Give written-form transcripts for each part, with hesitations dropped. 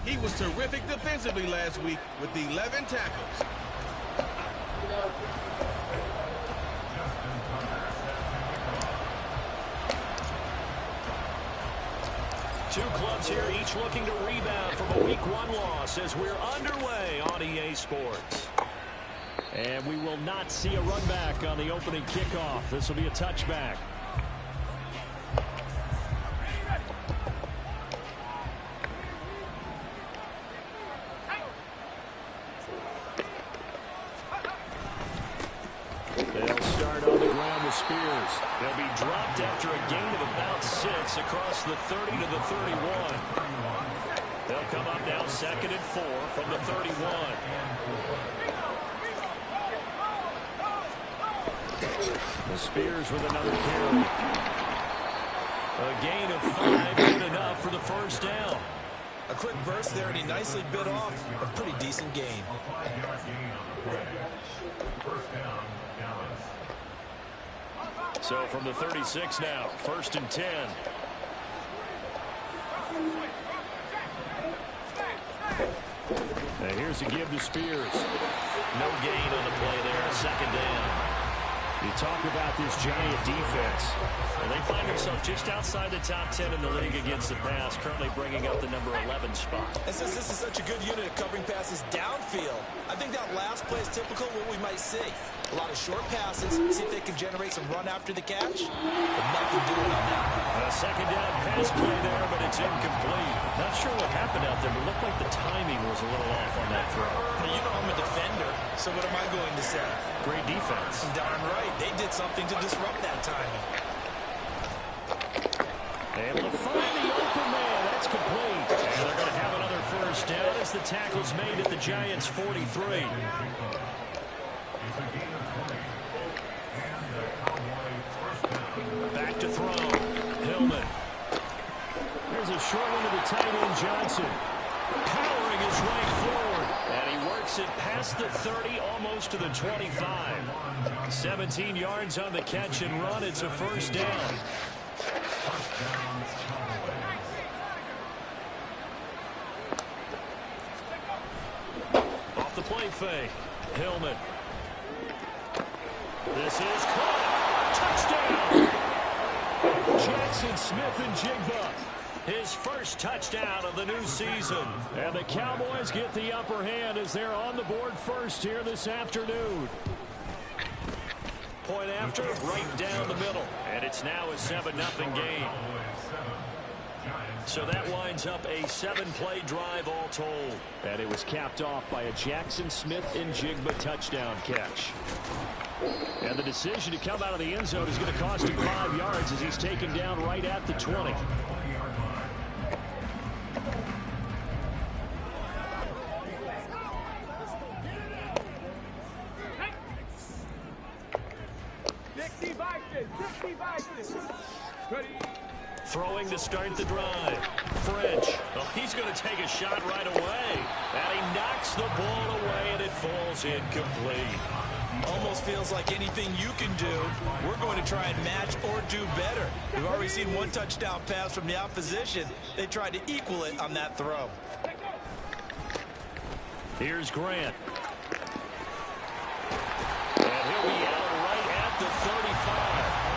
He was terrific defensively last week with 11 tackles. Two clubs here, each looking to rebound from a Week 1 loss as we're underway on EA Sports. And we will not see a run back on the opening kickoff. This will be a touchback. They'll start on the ground with Spears. They'll be dropped after a gain of about 6 across the 30 to the 31. They'll come up now 2nd and 4 from the 31. The Spears with another carry. A gain of 5, good enough for the first down. A quick burst there, and he nicely bit off a pretty decent gain. So from the 36 now, 1st and 10. And here's a give to Spears. No gain on the play there, 2nd down. You talk about this Giant defense. And they find themselves just outside the top 10 in the league against the pass, currently bringing up the number 11 spot. And since this is such a good unit of covering passes downfield, I think that last play is typical of what we might see. A lot of short passes, see if they can generate some run after the catch, but nothing doing on that one. A 2nd down pass play there, but it's incomplete. Not sure what happened out there, but it looked like the timing was a little off on that throw. Now, you know I'm a defender, so what am I going to say? Great defense. Darn right. They did something to disrupt that timing. Able to find the open man. That's complete. And they're going to have another first down as the tackle's made at the Giants' 43. Back to throw. Hillman. There's a short one to the tight end, Johnson. Powering his way forward. And he works it past the 30, almost to the 25. 17 yards on the catch and run. It's a first down. Off the play fake. Hillman. This is caught. Touchdown. Jackson Smith-Njigba. His first touchdown of the new season. And the Cowboys get the upper hand as they're on the board first here this afternoon. Point after, right down the middle. And it's now a 7-0 game. So that winds up a 7-play drive all told. And it was capped off by a Jackson Smith-Njigba touchdown catch. And the decision to come out of the end zone is going to cost him 5 yards as he's taken down right at the 20. Throwing to start the drive. French. Oh, he's going to take a shot right away. And he knocks the ball away, and it falls incomplete. Almost feels like anything you can do, we're going to try and match or do better. We've already seen one touchdown pass from the opposition. They tried to equal it on that throw. Here's Grant. And he'll be out right at the 35.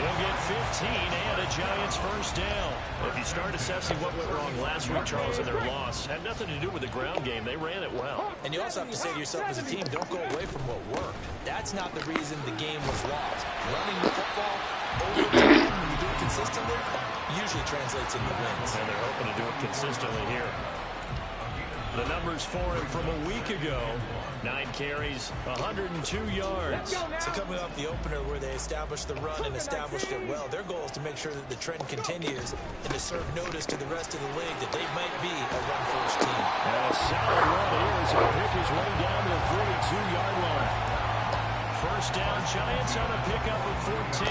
He'll get 15 and a Giants first down. If you start assessing what went wrong last week, Charles, in their loss, had nothing to do with the ground game. They ran it well. And you also have to say to yourself as a team, don't go away from what worked. That's not the reason the game was lost. Running the football over time, when you do it consistently, usually translates into wins. And they're hoping to do it consistently here. The numbers for him from a week ago. 9 carries, 102 yards. So coming off the opener where they established the run and established it well, their goal is to make sure that the trend continues and to serve notice to the rest of the league that they might be a run-first team. And a solid run here as he'll pick his way down to the 42-yard line. First down, Giants on a pickup of 14.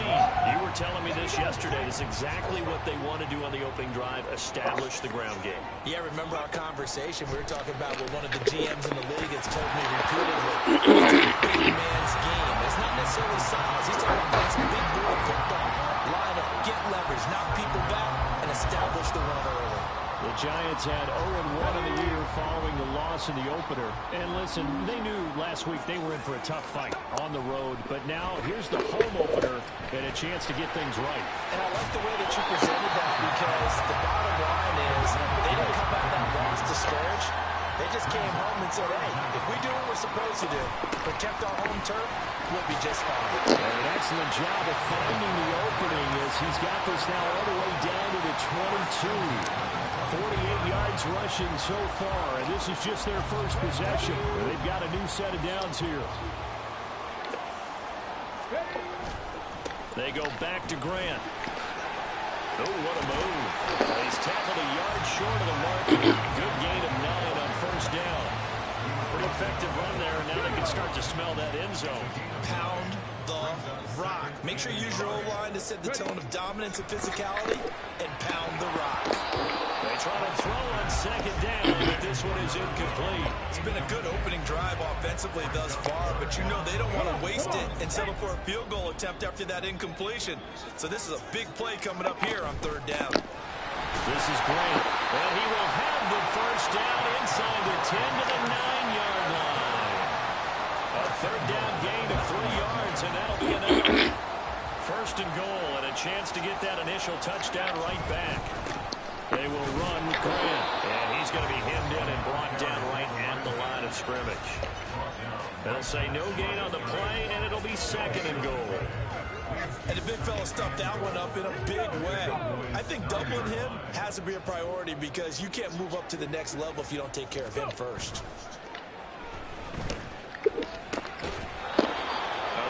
You were telling me this yesterday. This is exactly what they want to do on the opening drive, establish the ground game. Yeah, remember our conversation? We were talking about what one of the GMs in the league has told me repeatedly. It's a big man's game. It's not necessarily size. He's talking about some big boy football. Line up, get leverage, knock people back, and establish the run early. The Giants had 0-1 in the loss in the opener. And listen, they knew last week they were in for a tough fight on the road. But now here's the home opener and a chance to get things right. And I like the way that you presented that, because the bottom line is they didn't come out of that loss discouraged. They just came home and said, hey, if we do what we're supposed to do, protect our home turf, we'll be just fine. An excellent job of finding the opening as he's got this now all the way down to the 22. 48 yards rushing so far, and this is just their first possession. They've got a new set of downs here. They go back to Grant. Oh, what a move. He's tackled a yard short of the mark. Good gain of 9 on first down. Pretty effective run there, and now they can start to smell that end zone. Pound the rock. Make sure you use your O-line to set the tone of dominance and physicality, and pound the rock. They try to throw on second down, but this one is incomplete. It's been a good opening drive offensively thus far, but you know they don't want to waste it and settle for a field goal attempt after that incompletion. So this is a big play coming up here on third down. This is Grant, and he will have the first down inside the 10 to the 9-yard line. A third down gain of 3 yards, and that'll be enough. First and goal, and a chance to get that initial touchdown right back. They will run with Grant, and he's going to be hemmed in and brought down right at the line of scrimmage. They'll say no gain on the play, and it'll be second and goal. And the big fella stuffed that one up in a big way. I think doubling him has to be a priority, because you can't move up to the next level if you don't take care of him first. A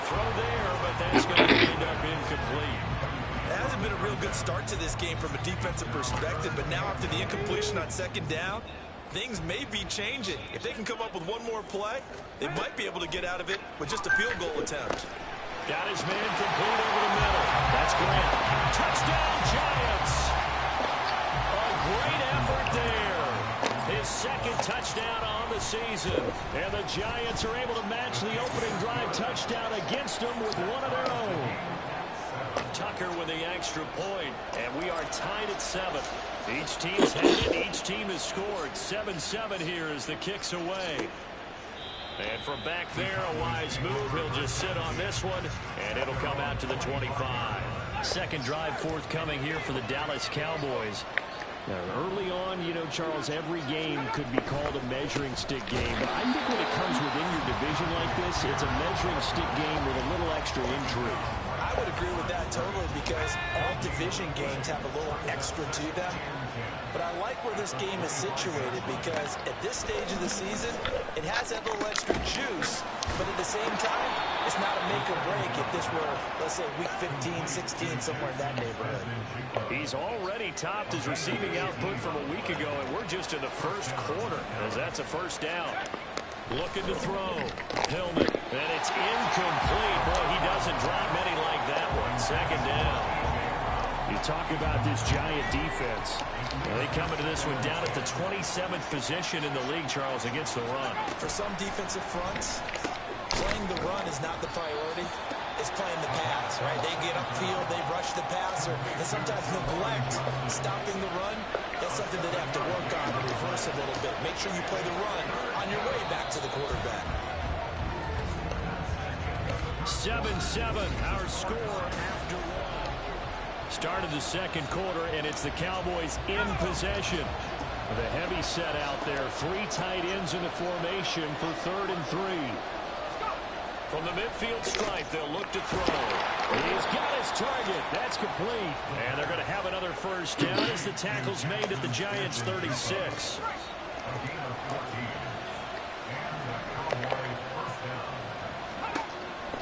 throw there, but that's going to end up incomplete. It hasn't been a real good start to this game from a defensive perspective, but now after the incompletion on second down, things may be changing. If they can come up with one more play, they might be able to get out of it with just a field goal attempt. Got his man complete over the middle. That's Grant. Touchdown, Giants. A great effort there. His second touchdown on the season. And the Giants are able to match the opening drive touchdown against them with one of their own. Tucker with the extra point, and we are tied at 7. Each team's headed, each team has scored. 7-7 here as the kick's away. And from back there, a wise move. He'll just sit on this one, and it'll come out to the 25. Second drive forthcoming here for the Dallas Cowboys. Now, early on, you know, Charles, every game could be called a measuring stick game. But I think when it comes within your division like this, it's a measuring stick game with a little extra intrigue. I would agree with that totally, because all division games have a little extra to them. But I like where this game is situated, because at this stage of the season, it has that little extra juice, but at the same time, it's not a make or break if this were, let's say, week 15, 16, somewhere in that neighborhood. He's already topped his receiving output from a week ago, and we're just in the first quarter, as that's a first down. Looking to throw. Hillman, and it's incomplete. Boy, he doesn't drop many like that one. Second down. You talk about this Giant defense. They come into this one down at the 27th position in the league, Charles, against the run. For some defensive fronts, playing the run is not the priority. It's playing the pass, right? They get upfield, they rush the passer, and sometimes neglect stopping the run. That's something that they have to work on and reverse a little bit. Make sure you play the run on your way back to the quarterback. 7-7, our score after one. Start of the second quarter, and it's the Cowboys in possession. With a heavy set out there, 3 tight ends in the formation for 3rd and 3. From the midfield stripe, they'll look to throw. He's got his target. That's complete. And they're going to have another first down as the tackle's made at the Giants' 36.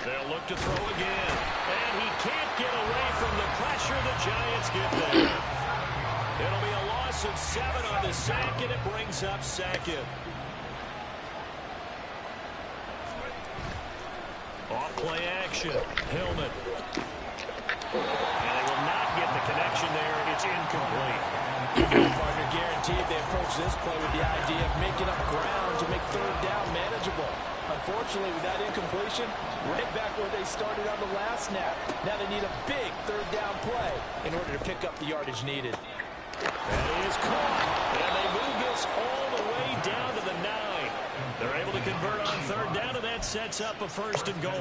They'll look to throw again. And he can't get away from the pressure. The Giants get there. It'll be a loss of 7 on the sack, and it brings up second. Off play action. Hillman. And they will not get the connection there. It's incomplete. Partner guaranteed they approach this play with the idea of making up ground to make third down manageable. Unfortunately, with that incompletion, right back where they started on the last snap. Now they need a big third down play in order to pick up the yardage needed. That is caught. And they move this all the way down to the 9. that sets up a 1st and goal.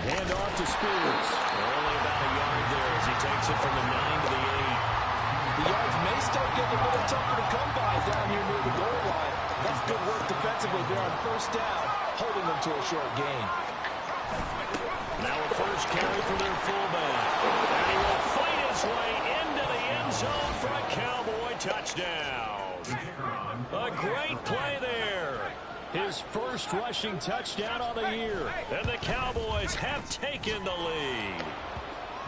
Hand off to Spears. Only about a yard there as he takes it from the 9 to the 8. The yards may start getting a little tougher to come by down here near the goal line. That's good work defensively there on 1st down, holding them to a short gain. Now a 1st carry for their fullback. And he will fight his way into the end zone for a Cowboy touchdown. A great play there. His 1st rushing touchdown on the year. And the Cowboys have taken the lead.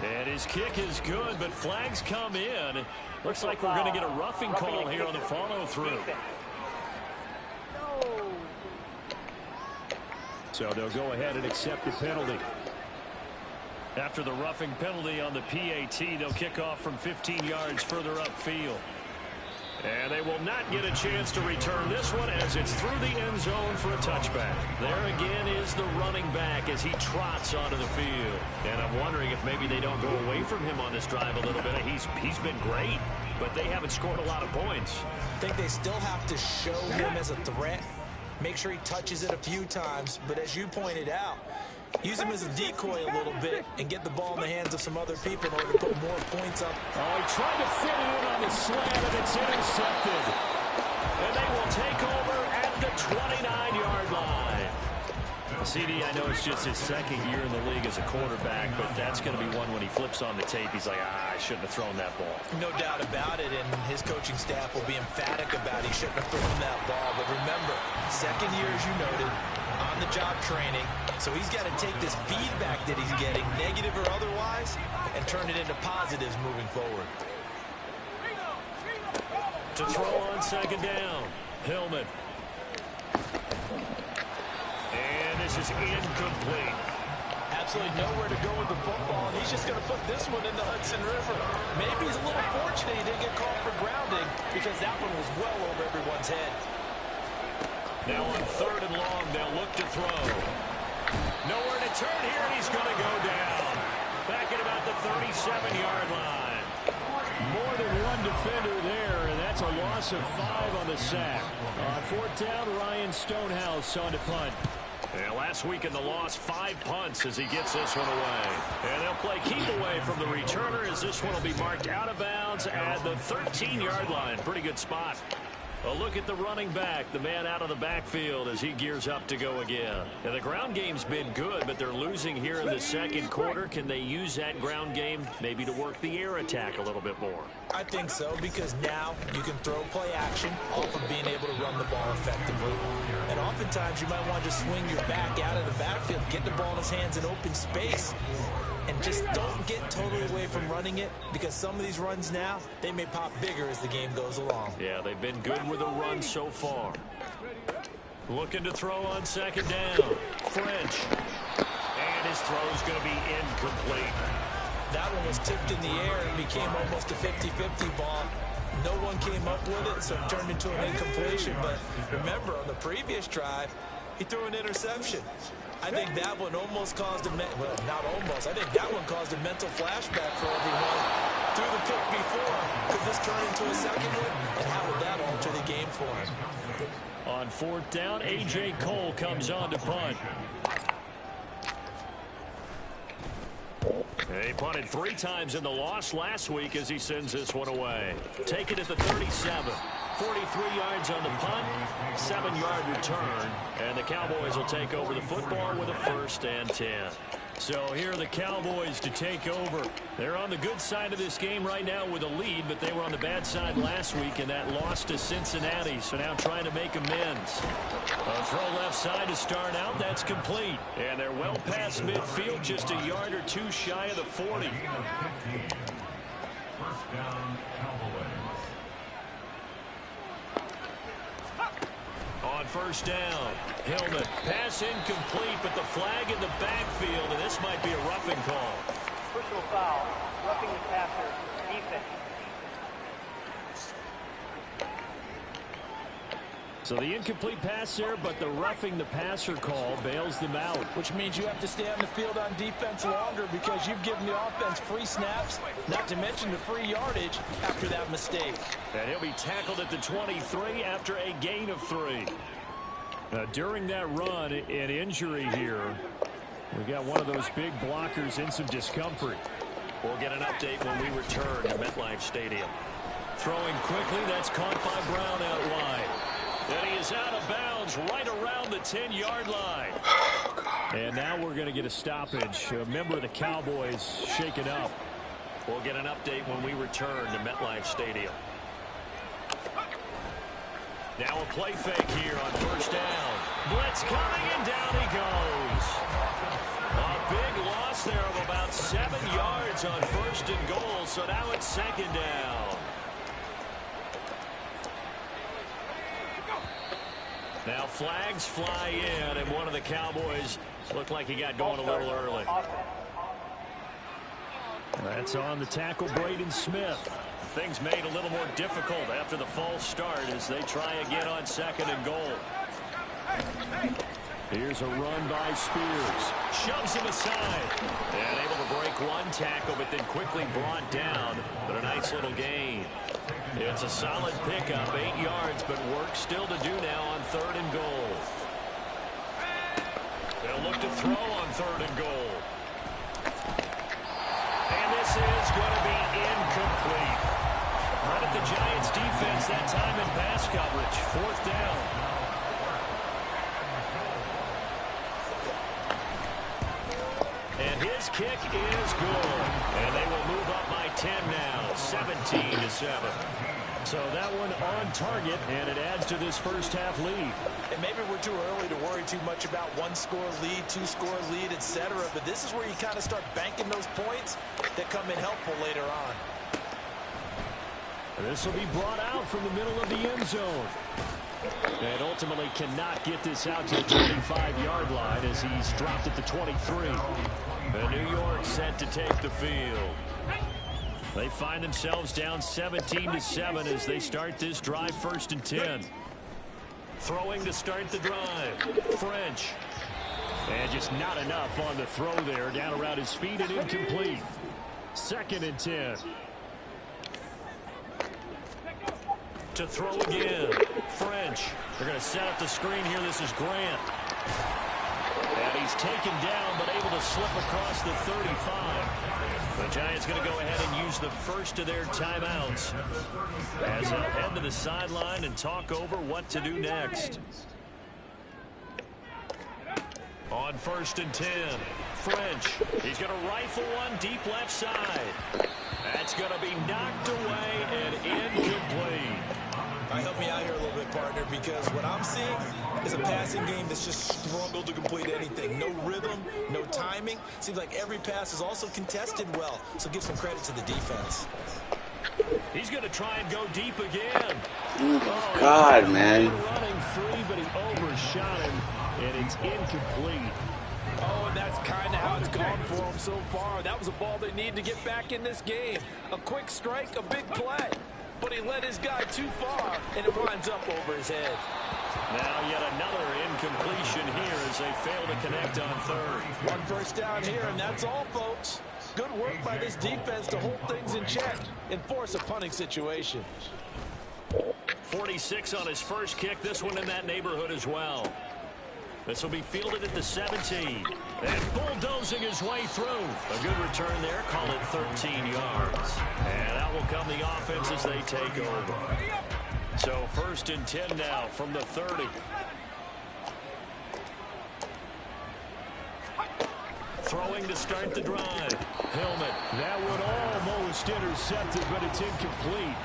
And his kick is good, but flags come in. Looks like we're going to get a roughing call here on the follow-through. So they'll go ahead and accept the penalty. After the roughing penalty on the PAT, they'll kick off from 15 yards further upfield. And they will not get a chance to return this one as it's through the end zone for a touchback. There again is the running back as he trots onto the field. And I'm wondering if maybe they don't go away from him on this drive a little bit. He's been great, but they haven't scored a lot of points. I think they still have to show him as a threat. Make sure he touches it a few times. But as you pointed out, use him as a decoy a little bit and get the ball in the hands of some other people in order to put more points up. Oh, he tried to fit it in on the slant, and it's intercepted. And they will take over at the 29-yard line. CD, I know it's just his 2nd year in the league as a quarterback, but that's going to be one when he flips on the tape. He's like, I shouldn't have thrown that ball. No doubt about it, and his coaching staff will be emphatic about he shouldn't have thrown that ball. But remember, 2nd year, as you noted, on-the-job training. So he's got to take this feedback that he's getting, negative or otherwise, and turn it into positives moving forward. To throw on 2nd down, Hillman. And this is incomplete. Absolutely nowhere to go with the football, and he's just going to put this one in the Hudson River. Maybe he's a little fortunate he didn't get called for grounding because that one was well over everyone's head. Now on 3rd and long, they'll look to throw. Nowhere to turn here, and he's going to go down. Back at about the 37-yard line. More than one defender there, and that's a loss of 5 on the sack. On 4th down, Ryan Stonehouse on to punt. And last week in the loss, 5 punts as he gets this one away. And they'll play keep away from the returner as this one will be marked out of bounds at the 13-yard line. Pretty good spot. A look at the running back, the man out of the backfield as he gears up to go again. And the ground game's been good, but they're losing here in the 2nd quarter. Can they use that ground game maybe to work the air attack a little bit more? I think so, because now you can throw play action off of being able to run the ball effectively. And oftentimes you might want to just swing your back out of the backfield, get the ball in his hands in open space. And just don't get totally away from running it, because some of these runs now, they may pop bigger as the game goes along. Yeah, they've been good with a run so far. Looking to throw on 2nd down. French. And his throw's going to be incomplete. That one was tipped in the air and became almost a 50-50 ball. No one came up with it, so it turned into an incompletion. But remember, on the previous drive, he threw an interception. I think that one almost caused well, not almost. I think that one caused a mental flashback for everyone. Threw the pick before. Could this turn into a 2nd one? And how would that alter the game for him? On 4th down, A.J. Cole comes on to punt. He punted 3 times in the loss last week as he sends this one away. Taken at the 37. 43 yards on the punt, 7-yard return, and the Cowboys will take over the football with a 1st and 10. So here are the Cowboys to take over. They're on the good side of this game right now with a lead, but they were on the bad side last week in that loss to Cincinnati, so now trying to make amends. A throw left side to start out, that's complete. And they're well past midfield, just a yard or 2 shy of the 40. First down, Cowboys. On 1st down, Hillman. Pass incomplete, but the flag in the backfield, and this might be a roughing call. Personal foul, roughing the passer, defense. So the incomplete pass there, but the roughing the passer call bails them out. Which means you have to stay on the field on defense longer because you've given the offense free snaps, not to mention the free yardage after that mistake. And he'll be tackled at the 23 after a gain of 3. During that run, an injury here. We got one of those big blockers in some discomfort. We'll get an update when we return to MetLife Stadium. Throwing quickly, that's caught by Brown out wide. And he is out of bounds right around the 10-yard line. And now we're going to get a stoppage. A member of the Cowboys shaken up. We'll get an update when we return to MetLife Stadium. Now a play fake here on first down. Blitz coming, and down he goes. A big loss there of about 7 yards on first and goal, so now it's second down. Now flags fly in, and one of the Cowboys looked like he got going a little early. That's on the tackle, Braden Smith. Things made a little more difficult after the false start as they try again on second and goal. Here's a run by Spears. Shoves him aside. And able to break one tackle, but then quickly brought down. But a nice little gain. It's a solid pickup, 8 yards, but work still to do now on third and goal. They'll look to throw on third and goal. And this is going to be incomplete. Credit the Giants defense that time in pass coverage. Fourth down. And his kick is good. And they will move up by 10 now, 17-7. So that one on target, and it adds to this first half lead. And maybe we're too early to worry too much about one-score lead, two-score lead, etc. But this is where you kind of start banking those points that come in helpful later on. This will be brought out from the middle of the end zone. And ultimately cannot get this out to the 25-yard line as he's dropped at the 23. And New York set to take the field. They find themselves down 17-7 as they start this drive, first and 10. Throwing to start the drive. French. And just not enough on the throw there. Down around his feet and incomplete. Second and 10. To throw again. French. They're going to set up the screen here. This is Grant. And he's taken down, but able to slip across the 35. The Giants going to go ahead and use the first of their timeouts as they'll head to the sideline and talk over what to do next. On first and 10, French. He's going to rifle one deep left side. That's going to be knocked away and incomplete. All right, help me out here a little bit, partner, because what I'm seeing is a passing game that's just struggled to complete anything. No rhythm, no timing. Seems like every pass is also contested well, so give some credit to the defense. He's going to try and go deep again. Oh, God, man. Running free, but he overshot him, and it's incomplete. Oh, and that's kind of how it's gone for him so far. That was a ball they need to get back in this game. A quick strike, a big play. But he led his guy too far, and it winds up over his head. Now yet another incompletion here as they fail to connect on third. One first down here, and that's all, folks. Good work by this defense to hold things in check and force a punting situation. 46 on his first kick. This one in that neighborhood as well. This will be fielded at the 17. And bulldozing his way through. A good return there. Call it 13 yards. And out will come the offense as they take over. So first and 10 now from the 30. Throwing to start the drive. Hillman. That one almost intercepted, but it's incomplete.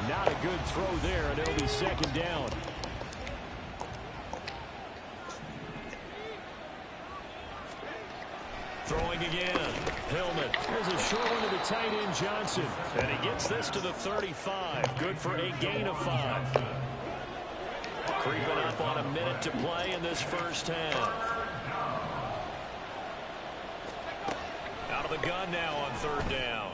Not a good throw there, and it'll be second down. Throwing again. Hillman. There's a short one to the tight end, Johnson. And he gets this to the 35. Good for a gain of 5. Creeping up on a minute to play in this first half. Out of the gun now on third down.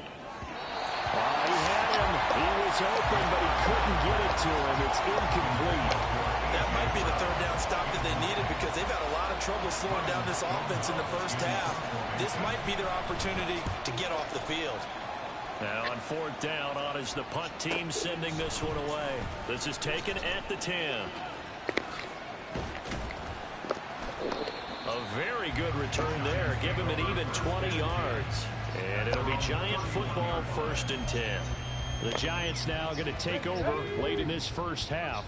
He had him. He was open, but he couldn't get it to him. It's incomplete. That might be the third down stop that they needed because they've had a lot of trouble slowing down this offense in the first half. This might be their opportunity to get off the field. Now on fourth down, on is the punt team sending this one away. This is taken at the 10. A very good return there. Give him an even 20 yards. And it'll be Giant football, 1st and 10. The Giants now going to take over late in this first half.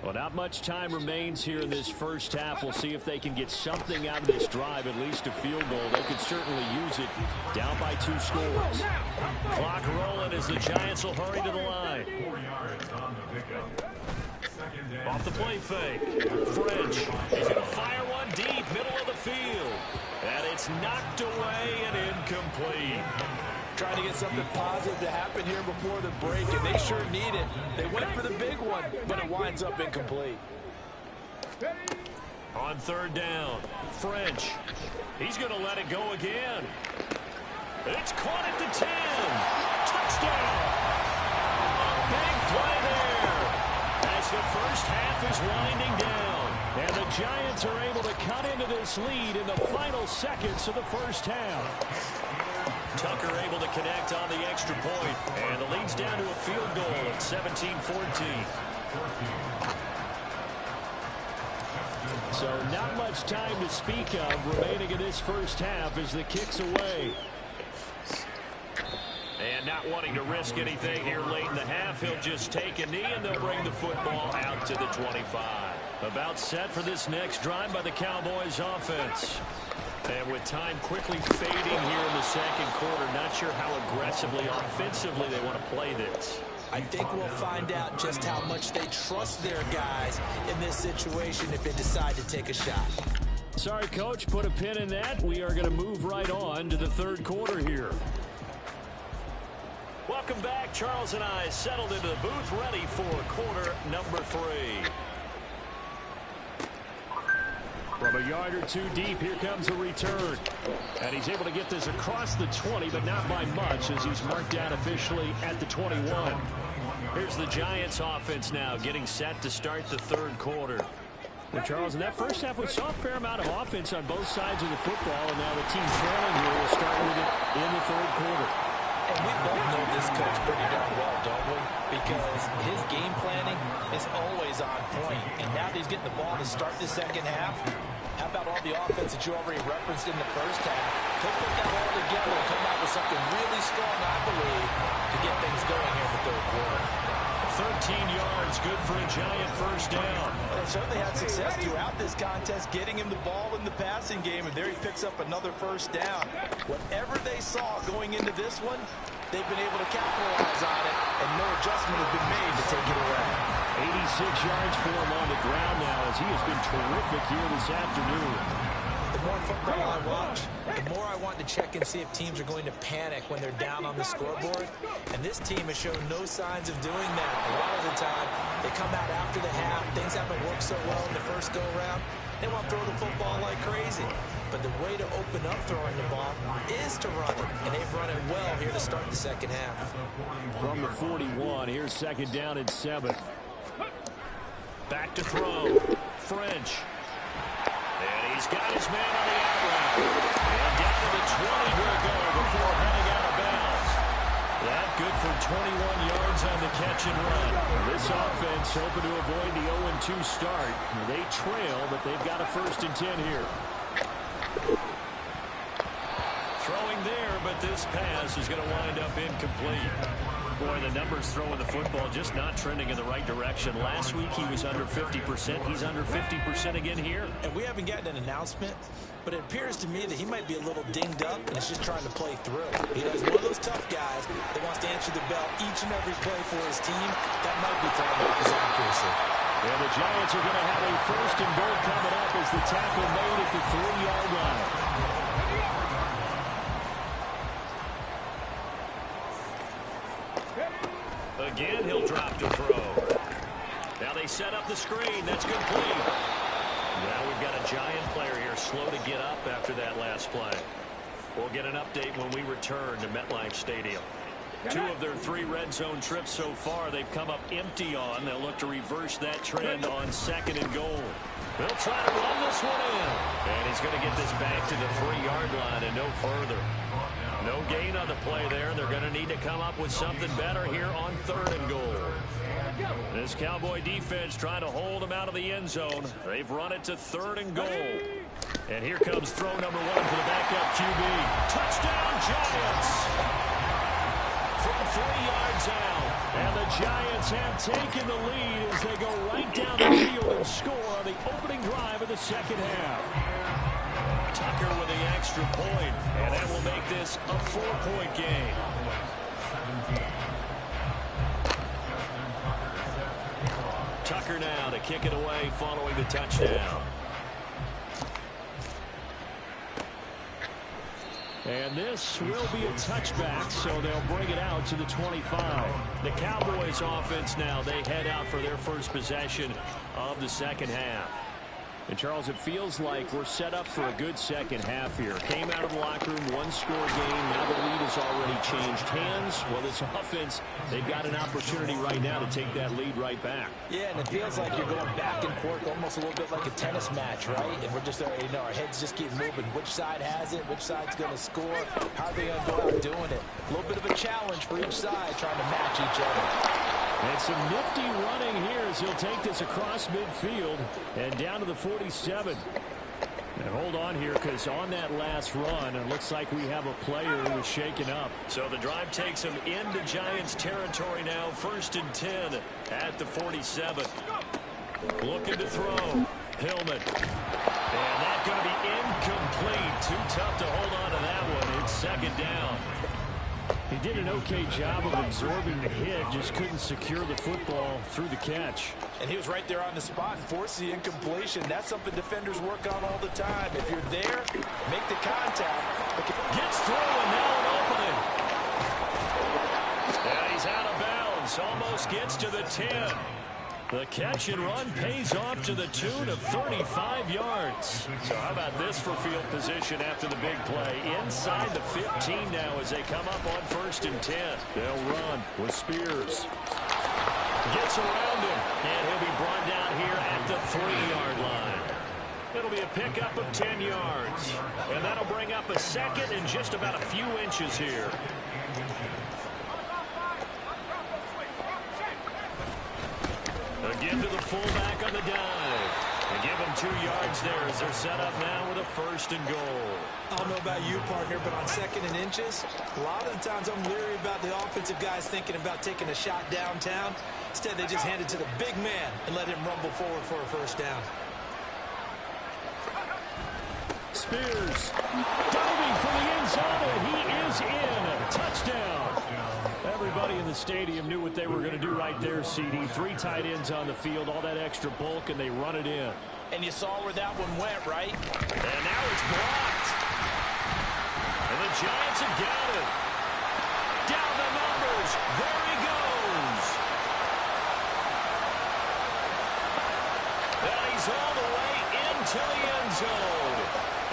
Well, not much time remains here in this first half. We'll see if they can get something out of this drive, at least a field goal. They could certainly use it. Down by 2 scores. Clock rolling as the Giants will hurry to the line. 4 yards on the pickup. Second down. Off the play fake. French. He's going to fire one deep, middle of the field. And it's knocked away and incomplete. Trying to get something positive to happen here before the break, and they sure need it. They went for the big one, but it winds up incomplete. On 3rd down, French. He's going to let it go again. It's caught at the 10. Touchdown. A big play there as the first half is winding down. And the Giants are able to cut into this lead in the final seconds of the first half. Tucker able to connect on the extra point, and the lead's down to a field goal at 17-14. So not much time to speak of remaining in this first half as the kick's away. And not wanting to risk anything here late in the half, he'll just take a knee, and they'll bring the football out to the 25. About set for this next drive by the Cowboys offense. And with time quickly fading here in the second quarter, not sure how aggressively, offensively they want to play this. I think we'll find out just how much they trust their guys in this situation if they decide to take a shot. Sorry, Coach, put a pin in that. We are going to move right on to the third quarter here. Welcome back. Charles and I settled into the booth, ready for quarter number 3. From a yard or 2 deep, here comes a return. And he's able to get this across the 20, but not by much as he's marked down officially at the 21. Here's the Giants offense now getting set to start the third quarter. Well, Charles, in that first half, we saw a fair amount of offense on both sides of the football, and now the team trailing here will start with it in the third quarter. And we both know this coach pretty darn well, don't we? Because his game planning is always on point. And now that he's getting the ball to start the second half, how about all the offense that you already referenced in the first half? He'll put that all together and come out with something really strong, I believe, to get things going here in the third quarter. 13 yards, good for a Giant first down. Well, they certainly had success throughout this contest, getting him the ball in the passing game, and there he picks up another first down. Whatever they saw going into this one, they've been able to capitalize on it, and no adjustment has been made to take it away. 86 yards for him on the ground now as he has been terrific here this afternoon. The more football I watch, the more I want to check and see if teams are going to panic when they're down on the scoreboard. And this team has shown no signs of doing that. A lot of the time, they come out after the half. Things haven't worked so well in the first go-around. They want to throw the football like crazy. But the way to open up throwing the ball is to run it. And they've run it well here to start the second half. From the 41, here's second down and 7. Back to throw. French. And he's got his man on the out route. And down to the 20 will go before heading out of bounds. That good for 21 yards on the catch and run. This offense hoping to avoid the 0-2 start. They trail, but they've got a 1st and 10 here. Throwing there, but this pass is going to wind up incomplete. Boy, the numbers throwing the football just not trending in the right direction. Last week he was under 50%. He's under 50% again here. And we haven't gotten an announcement, but it appears to me that he might be a little dinged up and is just trying to play through. He's one of those tough guys that wants to answer the bell each and every play for his team. That might be throwing off his accuracy. And the Giants are going to have a 1st and goal coming up as the tackle made at the 3-yard line. Again, he'll drop to throw. Now they set up the screen. That's complete. Now we've got a Giant player here slow to get up after that last play. We'll get an update when we return to MetLife Stadium. 2 of their 3 red zone trips so far, they've come up empty on. They'll look to reverse that trend on 2nd and goal. They'll try to run this one in. And he's going to get this back to the 3-yard line and no further. No gain on the play there. They're going to need to come up with something better here on 3rd and goal. This Cowboy defense trying to hold them out of the end zone. They've run it to 3rd and goal. And here comes throw number 1 for the backup QB. Touchdown, Giants! From 3 yards out. And the Giants have taken the lead as they go right down the field and score on the opening drive of the 2nd half. Tucker with the extra point, and that will make this a 4-point game. Tucker now to kick it away following the touchdown. And this will be a touchback, so they'll bring it out to the 25. The Cowboys offense now, they head out for their first possession of the 2nd half. And, Charles, it feels like we're set up for a good 2nd half here. Came out of the locker room, 1-score game. Now the lead has already changed hands. Well, this offense, they've got an opportunity right now to take that lead right back. Yeah, and it feels like you're going back and forth, almost a little bit like a tennis match, right? And we're just, our heads just keep moving. Which side has it? Which side's going to score? How are they going to go out doing it? A little bit of a challenge for each side, trying to match each other. And some nifty running here as he'll take this across midfield and down to the 47. And hold on here, because on that last run, it looks like we have a player who is shaken up. So the drive takes him into Giants territory now, 1st and 10 at the 47. Looking to throw. Hillman. And that's going to be incomplete. Too tough to hold on to that one. It's 2nd down. He did an okay job of absorbing the hit, just couldn't secure the football through the catch. And he was right there on the spot and forced the incompletion. That's something defenders work on all the time. If you're there, make the contact. Gets through and now an opening. And he's out of bounds. Almost gets to the 10. The catch and run pays off to the tune of 35 yards. So how about this for field position after the big play? Inside the 15 now as they come up on 1st and 10. They'll run with Spears. Gets around him, and he'll be brought down here at the 3-yard line. It'll be a pickup of 10 yards. And that'll bring up a 2nd and just about a few inches here. Again to the fullback on the dive. They give him 2 yards there as they're set up now with a 1st and goal. I don't know about you, partner, but on 2nd and inches, a lot of the times I'm leery about the offensive guys thinking about taking a shot downtown. Instead, they just hand it to the big man and let him rumble forward for a 1st down. Spears diving for the end zone, and he is in. Touchdown. Everybody in the stadium knew what they were going to do right there, CD. 3 tight ends on the field, all that extra bulk, and they run it in. And you saw where that one went, right? And now it's blocked. And the Giants have got it. Down the numbers. There he goes. And he's all the way into the end zone.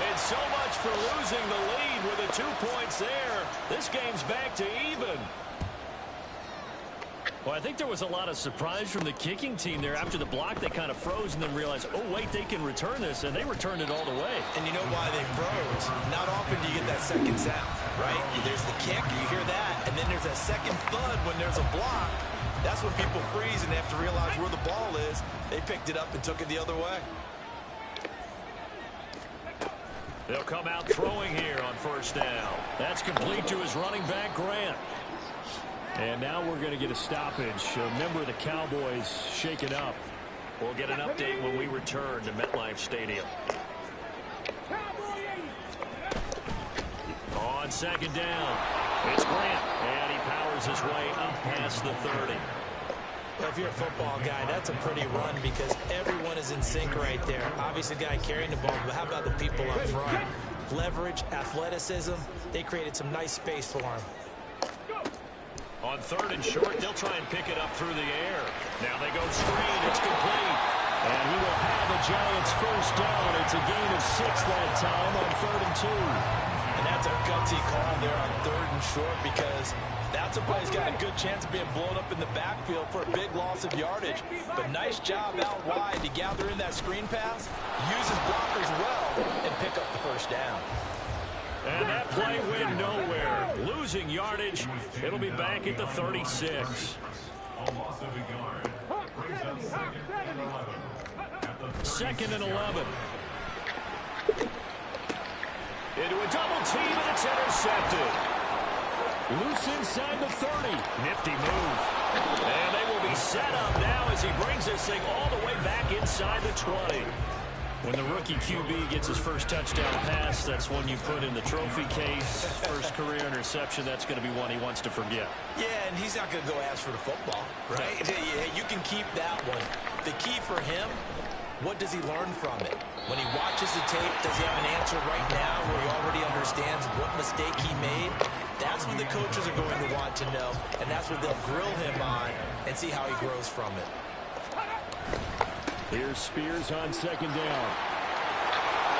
And so much for losing the lead with the 2 points there. This game's back to even. Well, I think there was a lot of surprise from the kicking team there. After the block, they kind of froze and then realized, oh, wait, they can return this, and they returned it all the way. And you know why they froze? Not often do you get that 2nd sound, right? There's the kick, you hear that, and then there's that 2nd thud when there's a block. That's when people freeze and they have to realize where the ball is. They picked it up and took it the other way. They'll come out throwing here on 1st down. That's complete to his running back, Grant. And now we're going to get a stoppage. A member of the Cowboys shaken up. We'll get an update when we return to MetLife Stadium. On 2nd down, it's Grant, and he powers his way up past the 30. If you're a football guy, that's a pretty run because everyone is in sync right there. Obviously, the guy carrying the ball, but how about the people up front? Leverage, athleticism, they created some nice space for him. On 3rd and short, they'll try and pick it up through the air. Now they go screen. It's complete. And he will have the Giants 1st down. It's a gain of 6 that time on 3rd and 2. And that's a gut penalty call there on 3rd and short because that's a play he's got a good chance of being blown up in the backfield for a big loss of yardage. But nice job out wide to gather in that screen pass, use his blockers well, and pick up the first down. And that play went nowhere. Losing yardage. It'll be back at the 36. A loss of a yard. Brings up 2nd and 11. At the 2nd and 11. Into a double team, and it's intercepted. Loose inside the 30. Nifty move. And they will be set up now as he brings this thing all the way back inside the 20. When the rookie QB gets his first touchdown pass, that's one you put in the trophy case. First career interception, that's going to be one he wants to forget. Yeah, and he's not going to go ask for the football, right? You can keep that one. The key for him, what does he learn from it? When he watches the tape, does he have an answer right now where he already understands what mistake he made? That's what the coaches are going to want to know, and that's what they'll grill him on and see how he grows from it. Here's Spears on 2nd down.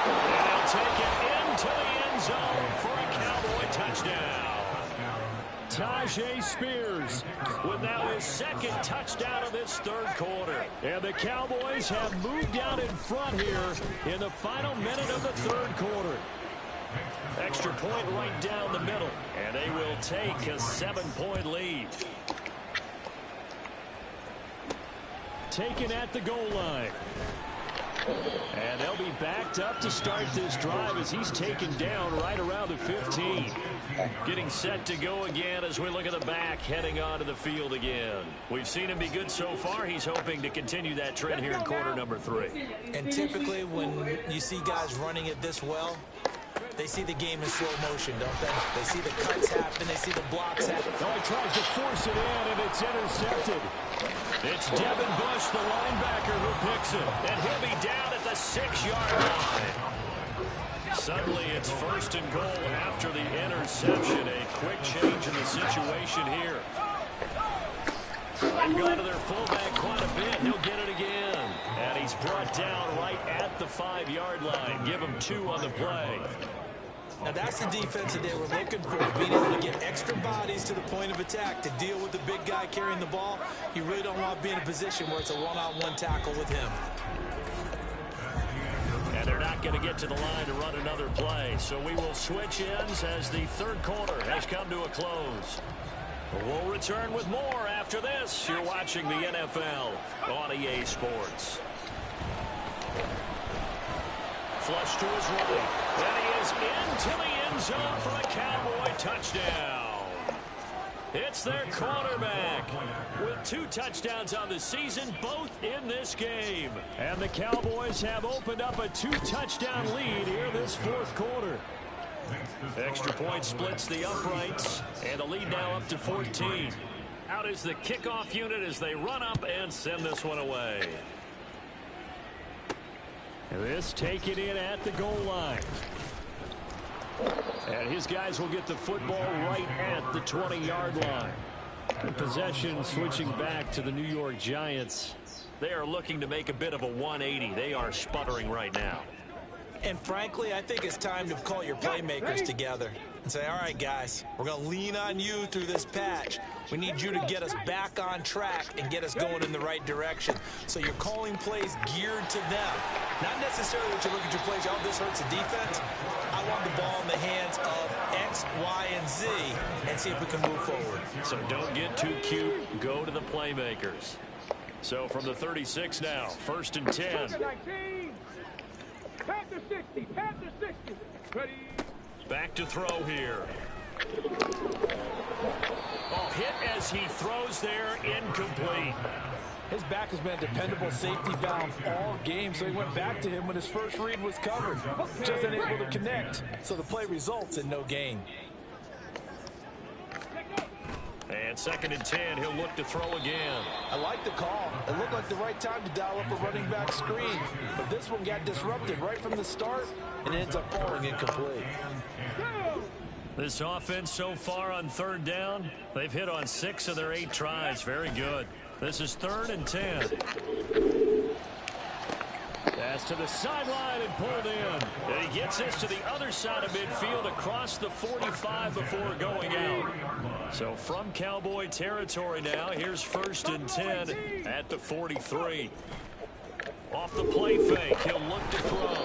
And he'll take it into the end zone for a Cowboy touchdown. Tajay Spears with now his 2nd touchdown of this 3rd quarter. And the Cowboys have moved out in front here in the final minute of the 3rd quarter. Extra point right down the middle. And they will take a 7-point lead. Taken at the goal line. And they'll be backed up to start this drive as he's taken down right around the 15. Getting set to go again as we look at the back, heading onto the field again. We've seen him be good so far. He's hoping to continue that trend here in quarter number 3. And typically when you see guys running it this well, they see the game in slow motion, don't they? They see the cuts happen. They see the blocks happen. Oh, he tries to force it in, and it's intercepted. It's Devin Bush, the linebacker, who picks it. And he'll be down at the 6-yard line. Suddenly, it's 1st and goal after the interception. A quick change in the situation here. They've gone to their fullback quite a bit. He'll get it again. And he's brought down right at the 5-yard line. Give him 2 on the play. Now that's the defense that they were looking for, being able to get extra bodies to the point of attack to deal with the big guy carrying the ball. You really don't want to be in a position where it's a one-on-one tackle with him. And they're not going to get to the line to run another play. So we will switch ends as the 3rd quarter has come to a close. We'll return with more after this. You're watching the NFL on EA Sports. Flush to his right. And he is into the end zone for a Cowboy touchdown. It's their quarterback with 2 touchdowns on the season, both in this game. And the Cowboys have opened up a 2-touchdown lead here this 4th quarter. Extra point splits the uprights, and the lead now up to 14. Out is the kickoff unit as they run up and send this one away. This taken in at the goal line. And his guys will get the football right at the 20-yard line. And possession switching back to the New York Giants. They are looking to make a bit of a 180. They are sputtering right now. And frankly, I think it's time to call your playmakers together and say, all right, guys, we're going to lean on you through this patch. We need you to get us back on track and get us going in the right direction. So you're calling plays geared to them. Not necessarily that you look at your plays, oh, this hurts the defense. I want the ball in the hands of X, Y, and Z and see if we can move forward. So don't get too cute. Go to the playmakers. So from the 36 now, 1st and 10. Panther 60, Panther 60. Ready. Back to throw here. Oh, hit as he throws there, incomplete. His back has been a dependable safety valve all game, so he went back to him when his first read was covered. Just unable to connect, so the play results in no gain. And 2nd and 10, he'll look to throw again. I like the call. It looked like the right time to dial up a running back screen, but this one got disrupted right from the start and ends up falling incomplete. This offense so far on 3rd down, they've hit on 6 of their 8 tries. Very good. This is 3rd and 10. Pass to the sideline and pulled in. And he gets this to the other side of midfield across the 45 before going out. So from Cowboy territory now, here's 1st and 10 at the 43. Off the play fake, he'll look to throw.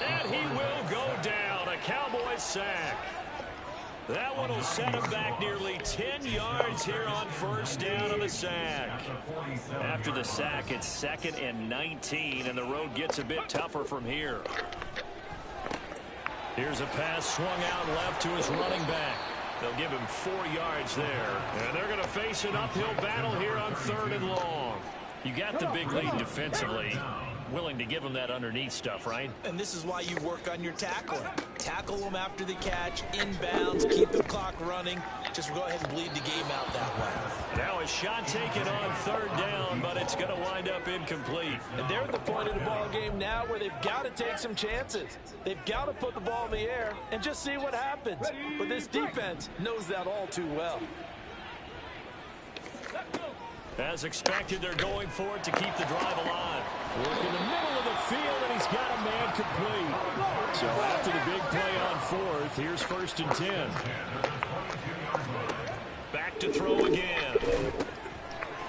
And he will go down. A Cowboy sack. That one will set him back nearly 10 yards here on 1st down on the sack. After the sack, it's 2nd and 19, and the road gets a bit tougher from here. Here's a pass swung out left to his running back. They'll give him 4 yards there. And they're going to face an uphill battle here on 3rd and long. You got the big lead defensively. Willing to give them that underneath stuff, right? And this is why you work on your tackling. Tackle them after the catch, inbounds, keep the clock running. Just go ahead and bleed the game out that way. Now a shot taken on 3rd down, but it's going to wind up incomplete. And they're at the point of the ball game now where they've got to take some chances. They've got to put the ball in the air and just see what happens. But this defense knows that all too well. As expected, they're going for it to keep the drive alive. Work in the middle of the field, and he's got a man complete. So after the big play on 4th, here's 1st and 10. Back to throw again.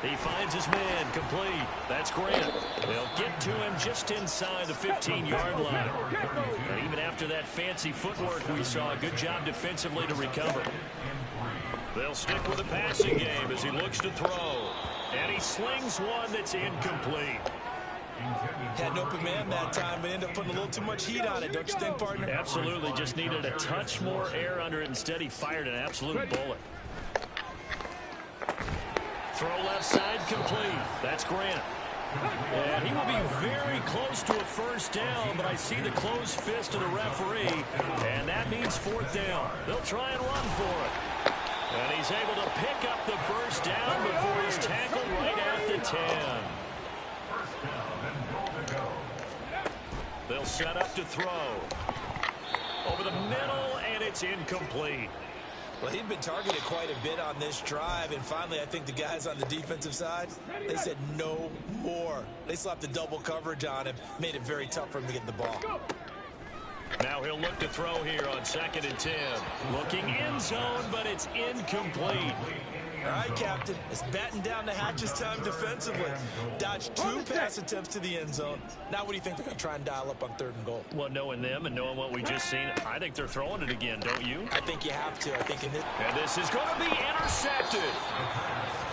He finds his man complete. That's Grant. They'll get to him just inside the 15-yard line. And even after that fancy footwork we saw, good job defensively to recover. They'll stick with the passing game as he looks to throw. And he slings one that's incomplete. Had an open man that time, but ended up putting a little too much heat on it, don't you think, partner? Absolutely. Just needed a touch more air under it. Instead, he fired an absolute bullet. Throw left side complete. That's Grant. And he will be very close to a 1st down, but I see the closed fist of the referee, and that means 4th down. They'll try and run for it. And he's able to pick up the 1st down before he's tackled right at the 10. They'll set up to throw. Over the middle, and it's incomplete. Well, he'd been targeted quite a bit on this drive, and finally I think the guys on the defensive side, they said no more. They slapped the double coverage on him, made it very tough for him to get the ball. Now he'll look to throw here on 2nd and 10. Looking end zone, but it's incomplete. All right, Captain. It's batten down the hatches time defensively. Dodged 2 pass attempts to the end zone. Now what do you think they're going to try and dial up on 3rd and goal? Well, knowing them and knowing what we just seen, I think they're throwing it again, don't you? I think you have to. I think in this... And this is going to be intercepted.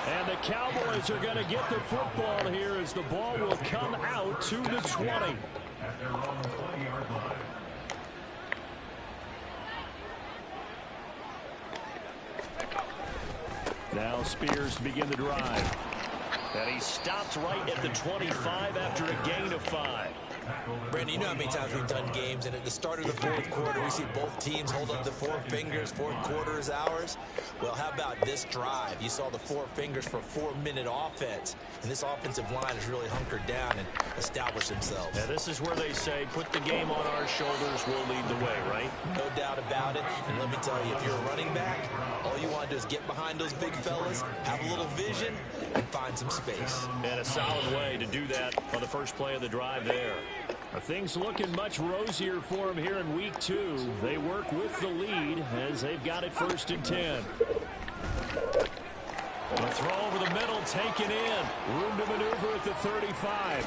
And the Cowboys are going to get the football here as the ball will come out to the 20. At their own 20-yard line. Now Spears to begin the drive. And he stopped right at the 25 after a gain of 5. Brandon, you know how many times we've done games, and at the start of the 4th quarter, we see both teams hold up the 4 fingers. 4th quarter is ours. Well, how about this drive? You saw the 4 fingers for a 4-minute offense, and this offensive line has really hunkered down and established themselves. Now, this is where they say, put the game on our shoulders, we'll lead the way, right? No doubt about it. And let me tell you, if you're a running back, all you want to do is get behind those big fellas, have a little vision, and find some space. And a solid way to do that on the first play of the drive there. Things looking much rosier for them here in week 2. They work with the lead as they've got it 1st and 10. A throw over the middle, taken in. Room to maneuver at the 35.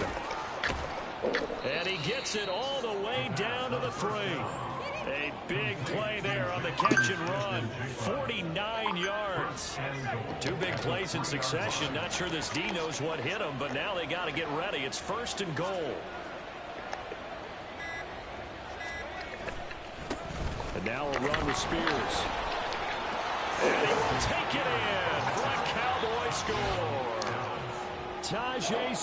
And he gets it all the way down to the 3. A big play there on the catch and run. 49 yards. 2 big plays in succession. Not sure this D knows what hit him, but now they got to get ready. It's 1st and goal. And now a run with Spears. And he will take it in for a Cowboy score. Tajay